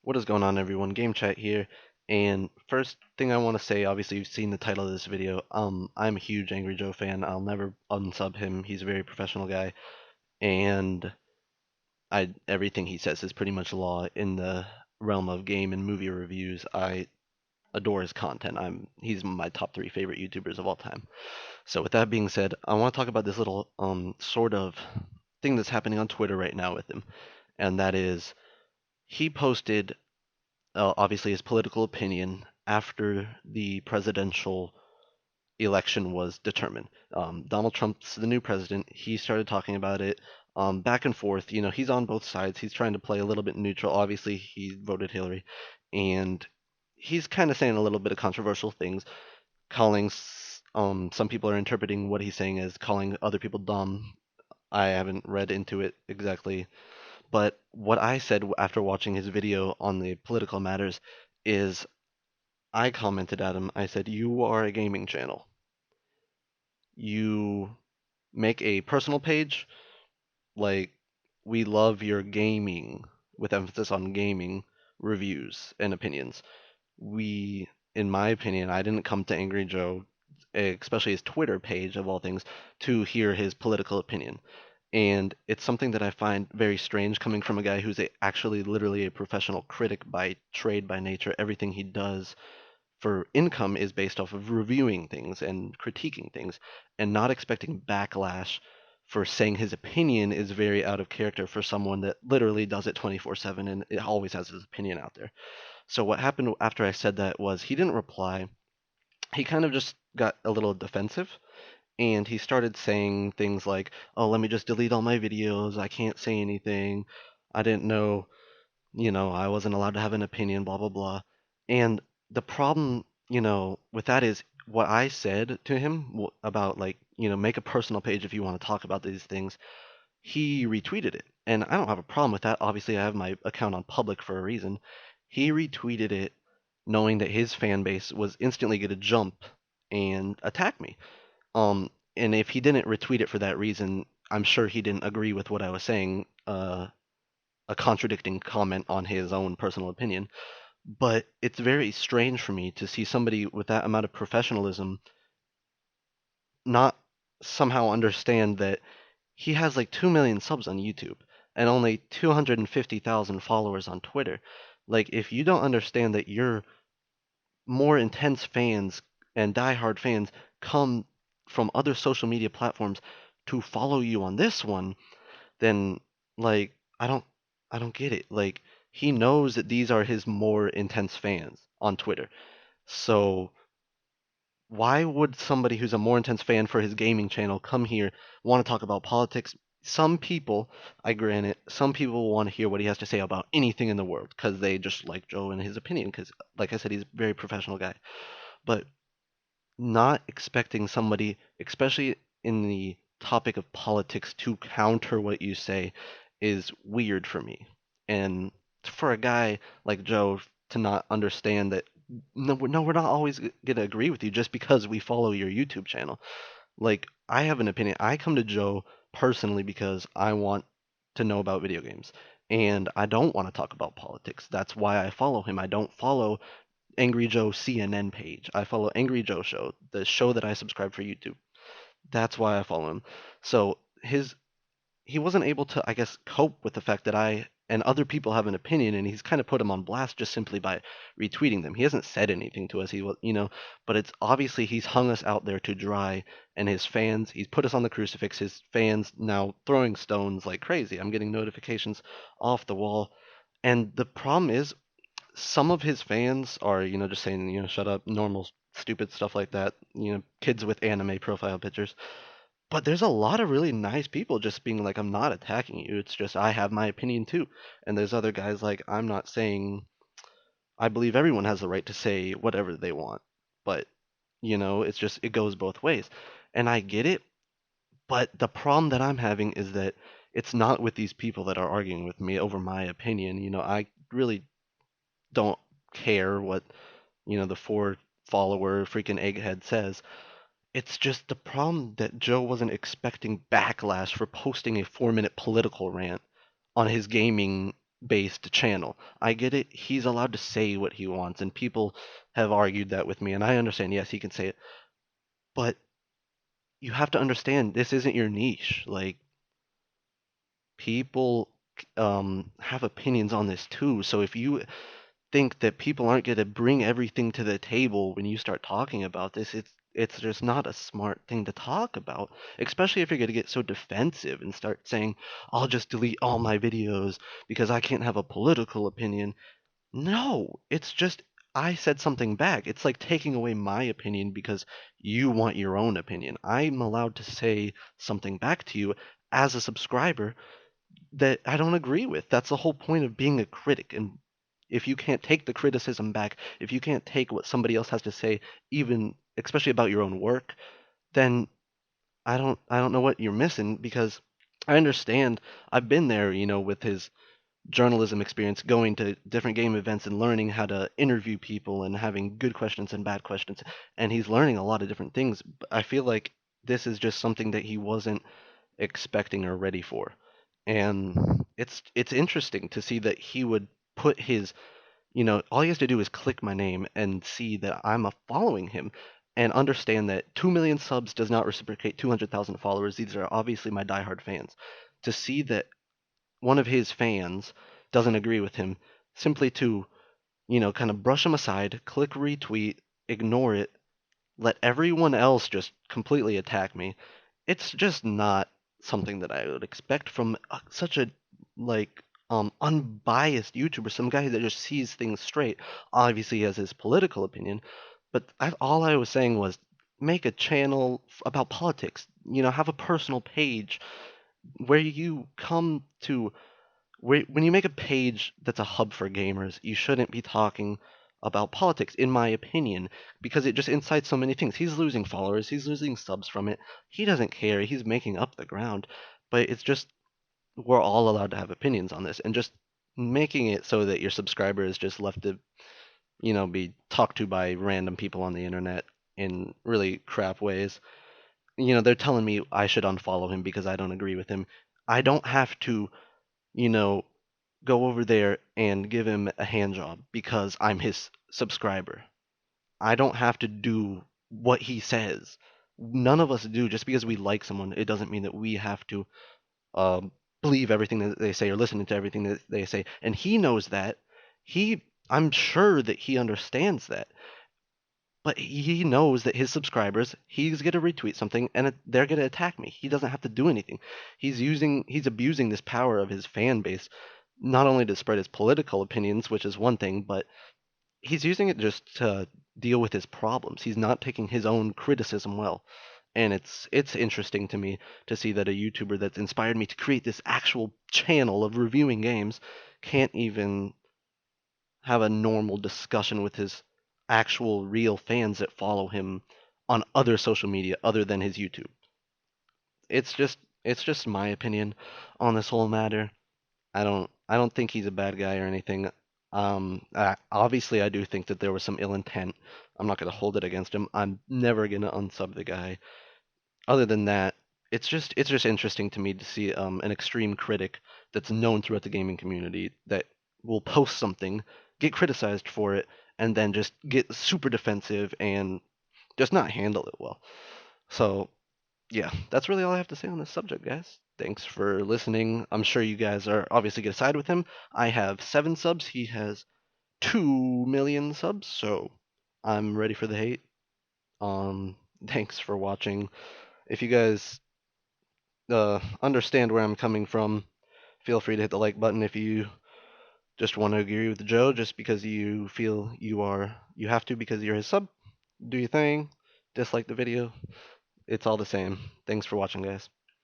What is going on, everyone? Gamechat here. And first thing I want to say, obviously you've seen the title of this video. I'm a huge AngryJoe fan. I'll never unsub him. He's a very professional guy, and I everything he says is pretty much law in the realm of game and movie reviews. I adore his content. He's my top three favorite YouTubers of all time. So with that being said, I want to talk about this little sort of thing that's happening on Twitter right now with him, and that is he posted obviously his political opinion after the presidential election was determined. Donald Trump's the new president. He started talking about it back and forth. He's on both sides. He's trying to play a little bit neutral. Obviously, he voted Hillary, and he's kind of saying a little bit of controversial things, calling. Some people are interpreting what he's saying as calling other people dumb. I haven't read into it exactly, but what I said after watching his video on the political matters is I commented at him. I said, "You are a gaming channel. You make a personal page. Like, we love your gaming, with emphasis on gaming reviews and opinions. In my opinion, I didn't come to Angry Joe, especially his Twitter page of all things, to hear his political opinion. And it's something that I find very strange coming from a guy who's actually literally a professional critic by trade, by nature. Everything he does for income is based off of reviewing things and critiquing things, and not expecting backlash for saying his opinion is very out of character for someone that literally does it 24/7 and it always has his opinion out there. So what happened after I said that was he didn't reply. He kind of just got a little defensive, and he started saying things like, "Oh, let me just delete all my videos. I can't say anything. I didn't know, I wasn't allowed to have an opinion, blah, blah, blah." And the problem, with that is what I said to him about, like, make a personal page if you want to talk about these things. He retweeted it. And I don't have a problem with that. Obviously, I have my account on public for a reason. He retweeted it knowing that his fan base was instantly going to jump and attack me. And if he didn't retweet it for that reason, I'm sure he didn't agree with what I was saying, a contradicting comment on his own personal opinion. But it's very strange for me to see somebody with that amount of professionalism not somehow understand that he has like 2 million subs on YouTube and only 250,000 followers on Twitter. Like, if you don't understand that your more intense fans and diehard fans come from other social media platforms to follow you on this one, then, like, I don't get it. Like, he knows that these are his more intense fans on Twitter. So why would somebody who's a more intense fan for his gaming channel come here, want to talk about politics? Some people, I grant it, some people want to hear what he has to say about anything in the world because they just like Joe and his opinion. Because, like I said, he's a very professional guy. But not expecting somebody, especially in the topic of politics, to counter what you say is weird for me. And for a guy like Joe to not understand that, no, no, we're not always gonna agree with you just because we follow your YouTube channel. Like, I have an opinion. I come to Joe personally because I want to know about video games. And I don't want to talk about politics. That's why I follow him. I don't follow Angry Joe CNN page. I follow Angryjoeshow, the show that I subscribe for YouTube. That's why I follow him. So he wasn't able to, I guess, cope with the fact that I and other people have an opinion, and he's kind of put him on blast just simply by retweeting them. He hasn't said anything to us. He was, but it's obviously he's hung us out there to dry, and his fans, he's put us on the crucifix. His fans now throwing stones like crazy. I'm getting notifications off the wall, and the problem is some of his fans are, just saying, shut up, normal, stupid stuff like that, kids with anime profile pictures. But there's a lot of really nice people just being like, I'm not attacking you. It's just I have my opinion too. And there's other guys like, I'm not saying, I believe everyone has the right to say whatever they want. But, it's just, it goes both ways. And I get it. But the problem that I'm having is that it's not with these people that are arguing with me over my opinion. I really don't care what, the four follower freaking egghead says. It's just the problem that Joe wasn't expecting backlash for posting a 4-minute political rant on his gaming based channel. I get it. He's allowed to say what he wants, and people have argued that with me, and I understand. Yes, he can say it, but you have to understand this isn't your niche. Like, people have opinions on this too. So if you think that people aren't going to bring everything to the table when you start talking about this, it's just not a smart thing to talk about, especially if you're going to get so defensive and start saying, I'll just delete all my videos because I can't have a political opinion. No, it's just I said something back. It's like taking away my opinion because you want your own opinion. I'm allowed to say something back to you as a subscriber that I don't agree with. That's the whole point of being a critic. And if you can't take the criticism back, if you can't take what somebody else has to say, even especially about your own work, then I don't know what you're missing, because I understand. I've been there, with his journalism experience, going to different game events and learning how to interview people and having good questions and bad questions. And he's learning a lot of different things. But I feel like this is just something that he wasn't expecting or ready for. And it's interesting to see that he would put his, all he has to do is click my name and see that I'm a following him, and understand that 2 million subs does not reciprocate 200,000 followers. These are obviously my diehard fans. To see that one of his fans doesn't agree with him, simply to, kind of brush him aside, click retweet, ignore it, let everyone else just completely attack me. It's just not something that I would expect from such a, like, unbiased YouTuber, some guy that just sees things straight. Obviously, he has his political opinion, but all I was saying was make a channel about politics. Have a personal page where you come to, when you make a page that's a hub for gamers, you shouldn't be talking about politics, in my opinion, because it just incites so many things. He's losing followers, he's losing subs from it. He doesn't care. He's making up the ground. But it's just, we're all allowed to have opinions on this, and just making it so that your subscriber is just left to, be talked to by random people on the internet in really crap ways. They're telling me I should unfollow him because I don't agree with him. I don't have to, you know, go over there and give him a hand job because I'm his subscriber. I don't have to do what he says. None of us do. Just because we like someone, it doesn't mean that we have to um, believe everything that they say or listen to everything that they say. And he knows that. I'm sure that he understands that. But he knows that his subscribers, he's going to retweet something and they're going to attack me. He doesn't have to do anything. He's abusing this power of his fan base, not only to spread his political opinions, which is one thing, but he's using it just to deal with his problems. He's not taking his own criticism well. And it's interesting to me to see that a YouTuber that's inspired me to create this actual channel of reviewing games can't even have a normal discussion with his actual real fans that follow him on other social media other than his YouTube. It's just my opinion on this whole matter. I don't think he's a bad guy or anything. Obviously I do think that there was some ill intent. I'm not gonna hold it against him. I'm never gonna unsub the guy. Other than that, it's just interesting to me to see an extreme critic that's known throughout the gaming community that will post something, get criticized for it, and then just get super defensive and just not handle it well. So yeah, that's really all I have to say on this subject, guys. Thanks for listening. I'm sure you guys are obviously gonna side with him. I have 7 subs. He has 2 million subs, so I'm ready for the hate. Thanks for watching. If you guys understand where I'm coming from, feel free to hit the like button. If you just want to agree with Joe just because you feel you have to because you're his sub, do your thing. Dislike the video. It's all the same. Thanks for watching, guys.